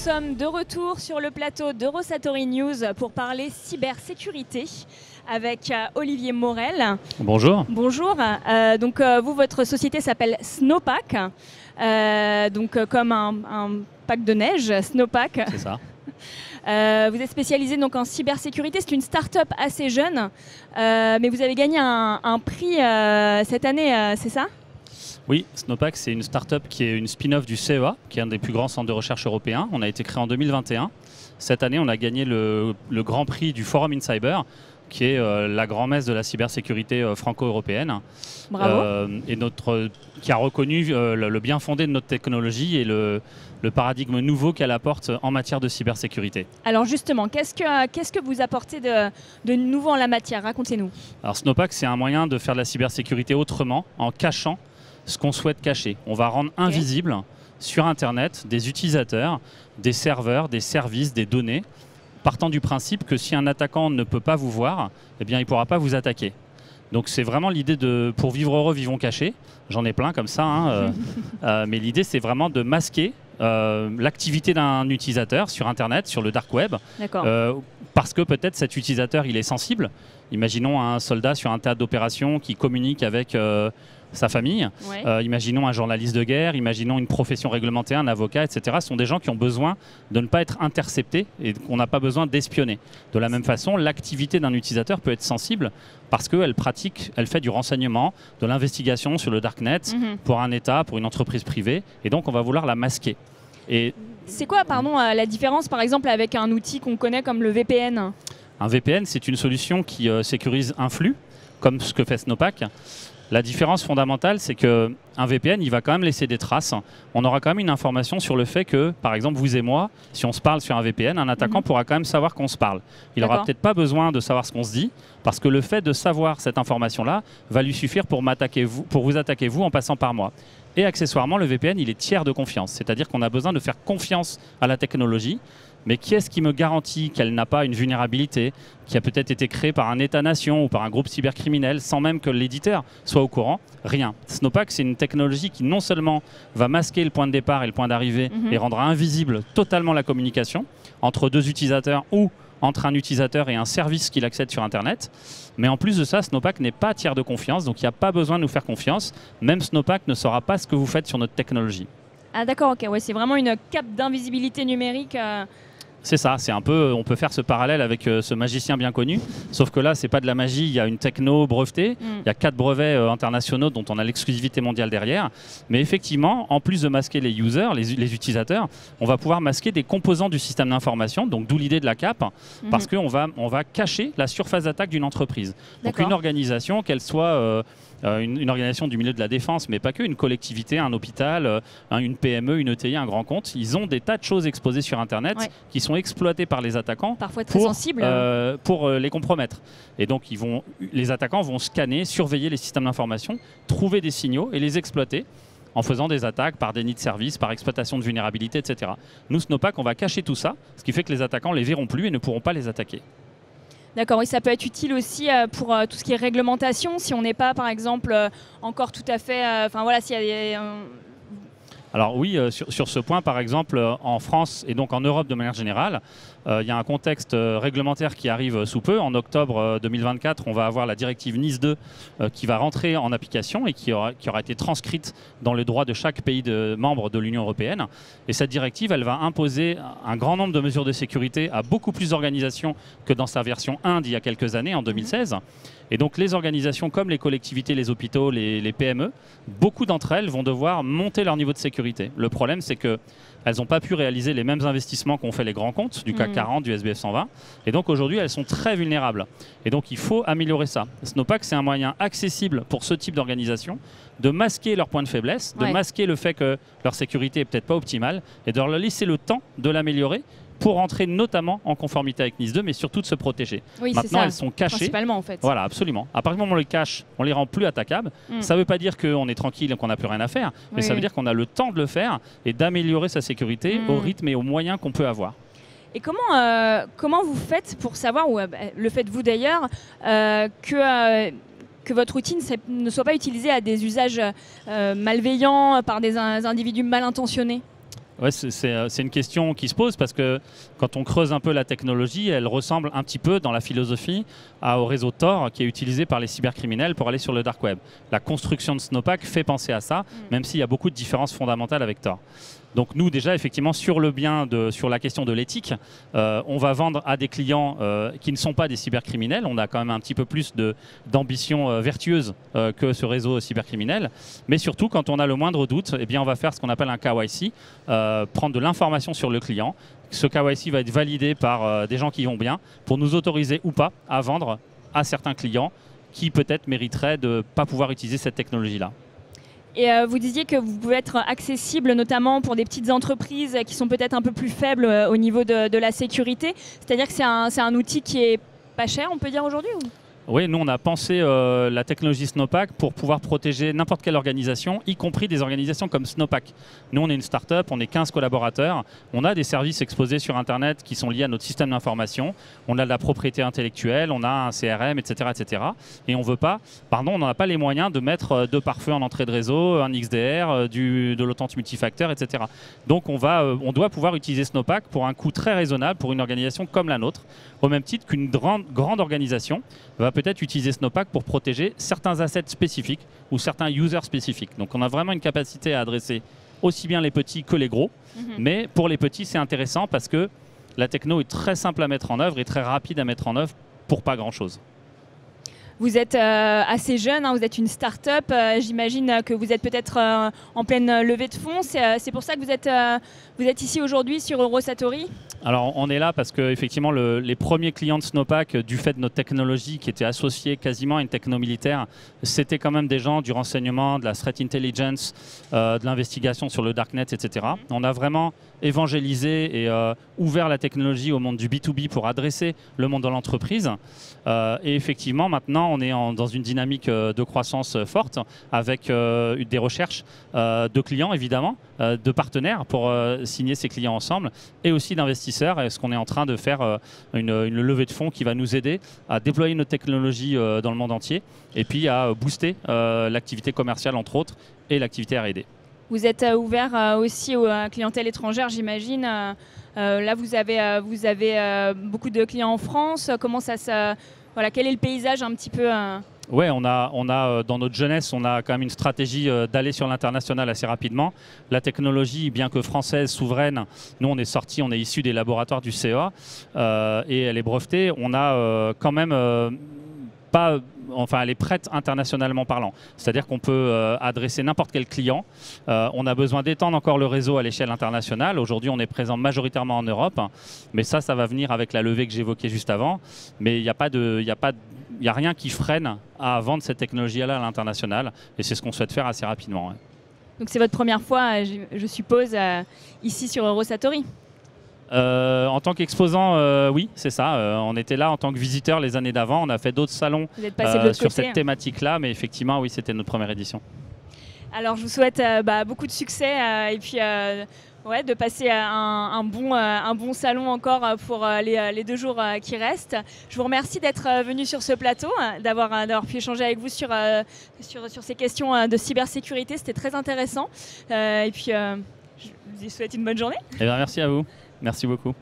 sommes de retour sur le plateau d'Eurosatory News pour parler cybersécurité avec Olivier Morel. Bonjour. Bonjour. Vous, votre société s'appelle Snowpack, comme un pack de neige, Snowpack. C'est ça. Vous êtes spécialisé donc en cybersécurité. C'est une start-up assez jeune, mais vous avez gagné un prix cette année, c'est ça ? Oui, Snowpack, c'est une start-up qui est une spin-off du CEA, qui est un des plus grands centres de recherche européens. On a été créé en 2021. Cette année, on a gagné le grand prix du Forum in Cyber, qui est la grand-messe de la cybersécurité franco-européenne. Bravo. Qui a reconnu le bien fondé de notre technologie et le paradigme nouveau qu'elle apporte en matière de cybersécurité. Alors justement, qu'est-ce que vous apportez de nouveau en la matière? Racontez-nous. Alors Snowpack, c'est un moyen de faire de la cybersécurité autrement, en cachant ce qu'on souhaite cacher. On va rendre invisible sur Internet des utilisateurs, des serveurs, des services, des données, partant du principe que si un attaquant ne peut pas vous voir, eh bien, il ne pourra pas vous attaquer. Donc c'est vraiment l'idée de « pour vivre heureux, vivons cachés ». J'en ai plein comme ça, mais l'idée c'est vraiment de masquer l'activité d'un utilisateur sur Internet, sur le dark web, parce que peut-être cet utilisateur il est sensible. Imaginons un soldat sur un théâtre d'opération qui communique avec sa famille. Imaginons un journaliste de guerre, imaginons une profession réglementée, un avocat, etc. Ce sont des gens qui ont besoin de ne pas être interceptés et qu'on n'a pas besoin d'espionner. De la même façon, l'activité d'un utilisateur peut être sensible parce qu'elle fait du renseignement, de l'investigation sur le darknet pour un État, pour une entreprise privée, et donc on va vouloir la masquer. C'est quoi, la différence par exemple avec un outil qu'on connaît comme le VPN ? Un VPN, c'est une solution qui sécurise un flux, comme ce que fait Snowpack. La différence fondamentale, c'est qu'un VPN, il va quand même laisser des traces. On aura quand même une information sur le fait que, par exemple, vous et moi, si on se parle sur un VPN, un attaquant pourra quand même savoir qu'on se parle. Il n'aura peut-être pas besoin de savoir ce qu'on se dit, parce que le fait de savoir cette information-là va lui suffire pour vous attaquer vous en passant par moi. Et accessoirement, le VPN, il est tiers de confiance. C'est-à-dire qu'on a besoin de faire confiance à la technologie. Mais qui est-ce qui me garantit qu'elle n'a pas une vulnérabilité qui a peut-être été créée par un État-nation ou par un groupe cybercriminel sans même que l'éditeur soit au courant? Rien. Snowpack, c'est une technologie qui non seulement va masquer le point de départ et le point d'arrivée et rendra invisible totalement la communication entre deux utilisateurs ou entre un utilisateur et un service qu'il accède sur Internet. Mais en plus de ça, Snowpack n'est pas tiers de confiance, donc il n'y a pas besoin de nous faire confiance. Même Snowpack ne saura pas ce que vous faites sur notre technologie. Ah d'accord, ok, ouais, c'est vraiment une cape d'invisibilité numérique. C'est ça, c'est un peu, on peut faire ce parallèle avec ce magicien bien connu, sauf que là, c'est pas de la magie, il y a une techno brevetée, il y a 4 brevets internationaux dont on a l'exclusivité mondiale derrière, mais effectivement, en plus de masquer les users, les utilisateurs, on va pouvoir masquer des composants du système d'information, donc d'où l'idée de la cape, parce qu'on va cacher la surface d'attaque d'une entreprise. Donc une organisation, qu'elle soit une organisation du milieu de la défense, mais pas que, une collectivité, un hôpital, une PME, une ETI, un grand compte, ils ont des tas de choses exposées sur Internet qui sont exploitées par les attaquants parfois très sensibles pour les compromettre. Et donc les attaquants vont scanner, surveiller les systèmes d'information, trouver des signaux et les exploiter en faisant des attaques par déni de service, par exploitation de vulnérabilité, etc. Nous, Snowpack, on va cacher tout ça, ce qui fait que les attaquants ne les verront plus et ne pourront pas les attaquer. D'accord, oui, ça peut être utile aussi pour tout ce qui est réglementation, si on n'est pas, par exemple, encore tout à fait... s'il y a Alors oui, sur ce point, par exemple, en France et donc en Europe de manière générale, il y a un contexte réglementaire qui arrive sous peu. En octobre 2024, on va avoir la directive NIS 2 qui va rentrer en application et qui aura été transcrite dans le droit de chaque pays membre de l'Union européenne. Et cette directive, elle va imposer un grand nombre de mesures de sécurité à beaucoup plus d'organisations que dans sa version 1 d'il y a quelques années, en 2016. Et donc les organisations comme les collectivités, les hôpitaux, les PME, beaucoup d'entre elles vont devoir monter leur niveau de sécurité. Le problème, c'est qu'elles n'ont pas pu réaliser les mêmes investissements qu'ont fait les grands comptes du CAC 40, du SBF 120. Et donc aujourd'hui, elles sont très vulnérables. Et donc il faut améliorer ça. Snowpack, c'est un moyen accessible pour ce type d'organisation de masquer leurs points de faiblesse, de masquer le fait que leur sécurité n'est peut-être pas optimale et de leur laisser le temps de l'améliorer pour entrer notamment en conformité avec NIS 2, mais surtout de se protéger. Oui, maintenant, elles sont cachées. Principalement, en fait. Voilà, absolument. À partir du moment où on les cache, on les rend plus attaquables. Ça ne veut pas dire qu'on est tranquille et qu'on n'a plus rien à faire, mais ça veut dire qu'on a le temps de le faire et d'améliorer sa sécurité au rythme et aux moyens qu'on peut avoir. Et comment vous faites pour savoir, ou le faites-vous d'ailleurs, que votre outil ne soit pas utilisé à des usages malveillants par des individus mal intentionnés? Ouais, c'est une question qui se pose parce que quand on creuse un peu la technologie, elle ressemble un petit peu dans la philosophie au réseau Tor qui est utilisé par les cybercriminels pour aller sur le dark web. La construction de Snowpack fait penser à ça, même s'il y a beaucoup de différences fondamentales avec Tor. Donc nous déjà effectivement sur la question de l'éthique, on va vendre à des clients qui ne sont pas des cybercriminels. On a quand même un petit peu plus d'ambition vertueuse que ce réseau cybercriminel. Mais surtout quand on a le moindre doute, eh bien on va faire ce qu'on appelle un KYC, prendre de l'information sur le client. Ce KYC va être validé par des gens qui vont bien pour nous autoriser ou pas à vendre à certains clients qui peut-être mériteraient de ne pas pouvoir utiliser cette technologie-là. Et vous disiez que vous pouvez être accessible notamment pour des petites entreprises qui sont peut-être un peu plus faibles au niveau de la sécurité. C'est-à-dire que c'est un outil qui est pas cher, on peut dire aujourd'hui ou... Oui, nous on a pensé la technologie Snowpack pour pouvoir protéger n'importe quelle organisation, y compris des organisations comme Snowpack. Nous on est une start-up, on est 15 collaborateurs, on a des services exposés sur Internet qui sont liés à notre système d'information, on a de la propriété intellectuelle, on a un CRM, etc. etc. Et on n'a pas les moyens de mettre de pare-feu en entrée de réseau, un XDR, de l'authentique multifacteur, etc. Donc on doit pouvoir utiliser Snowpack pour un coût très raisonnable pour une organisation comme la nôtre, au même titre qu'une grande organisation va peut-être utiliser Snowpack pour protéger certains assets spécifiques ou certains users spécifiques. Donc on a vraiment une capacité à adresser aussi bien les petits que les gros. Mais pour les petits, c'est intéressant parce que la techno est très simple à mettre en œuvre et très rapide à mettre en œuvre pour pas grand-chose. Vous êtes assez jeune, hein, vous êtes une start-up. J'imagine que vous êtes peut-être en pleine levée de fonds. C'est pour ça que vous êtes ici aujourd'hui sur Eurosatori. Alors on est là parce que effectivement les premiers clients de Snowpack, du fait de notre technologie qui était associée quasiment à une techno militaire, c'était quand même des gens du renseignement, de la threat intelligence, de l'investigation sur le darknet, etc. On a vraiment évangélisé et ouvert la technologie au monde du B2B pour adresser le monde de l'entreprise. Et effectivement maintenant on est dans une dynamique de croissance forte avec des recherches de clients évidemment, de partenaires pour signer ces clients ensemble et aussi d'investisseurs. Est-ce qu'on est en train de faire une levée de fonds qui va nous aider à déployer notre technologie dans le monde entier et puis à booster l'activité commerciale entre autres et l'activité R&D. Vous êtes ouvert aussi aux clientèles étrangères, j'imagine. Là, vous avez beaucoup de clients en France. Comment voilà, quel est le paysage un petit peu Ouais, on a dans notre jeunesse, on a quand même une stratégie d'aller sur l'international assez rapidement. La technologie, bien que française, souveraine, nous on est issu des laboratoires du CEA et elle est brevetée. On a quand même elle est prête internationalement parlant. C'est-à-dire qu'on peut adresser n'importe quel client. On a besoin d'étendre encore le réseau à l'échelle internationale. Aujourd'hui, on est présent majoritairement en Europe, mais ça va venir avec la levée que j'évoquais juste avant. Mais il n'y a rien qui freine à vendre cette technologie-là à l'international, et c'est ce qu'on souhaite faire assez rapidement. Ouais. Donc c'est votre première fois, je suppose, ici sur Eurosatori. En tant qu'exposant, oui, c'est ça. On était là en tant que visiteur les années d'avant. On a fait d'autres salons sur cette thématique-là, mais effectivement, oui, c'était notre première édition. Alors, je vous souhaite beaucoup de succès et puis de passer un bon salon encore pour les 2 jours qui restent. Je vous remercie d'être venu sur ce plateau, d'avoir pu échanger avec vous sur ces questions de cybersécurité. C'était très intéressant. Et puis, je vous souhaite une bonne journée. Eh bien, merci à vous. Merci beaucoup.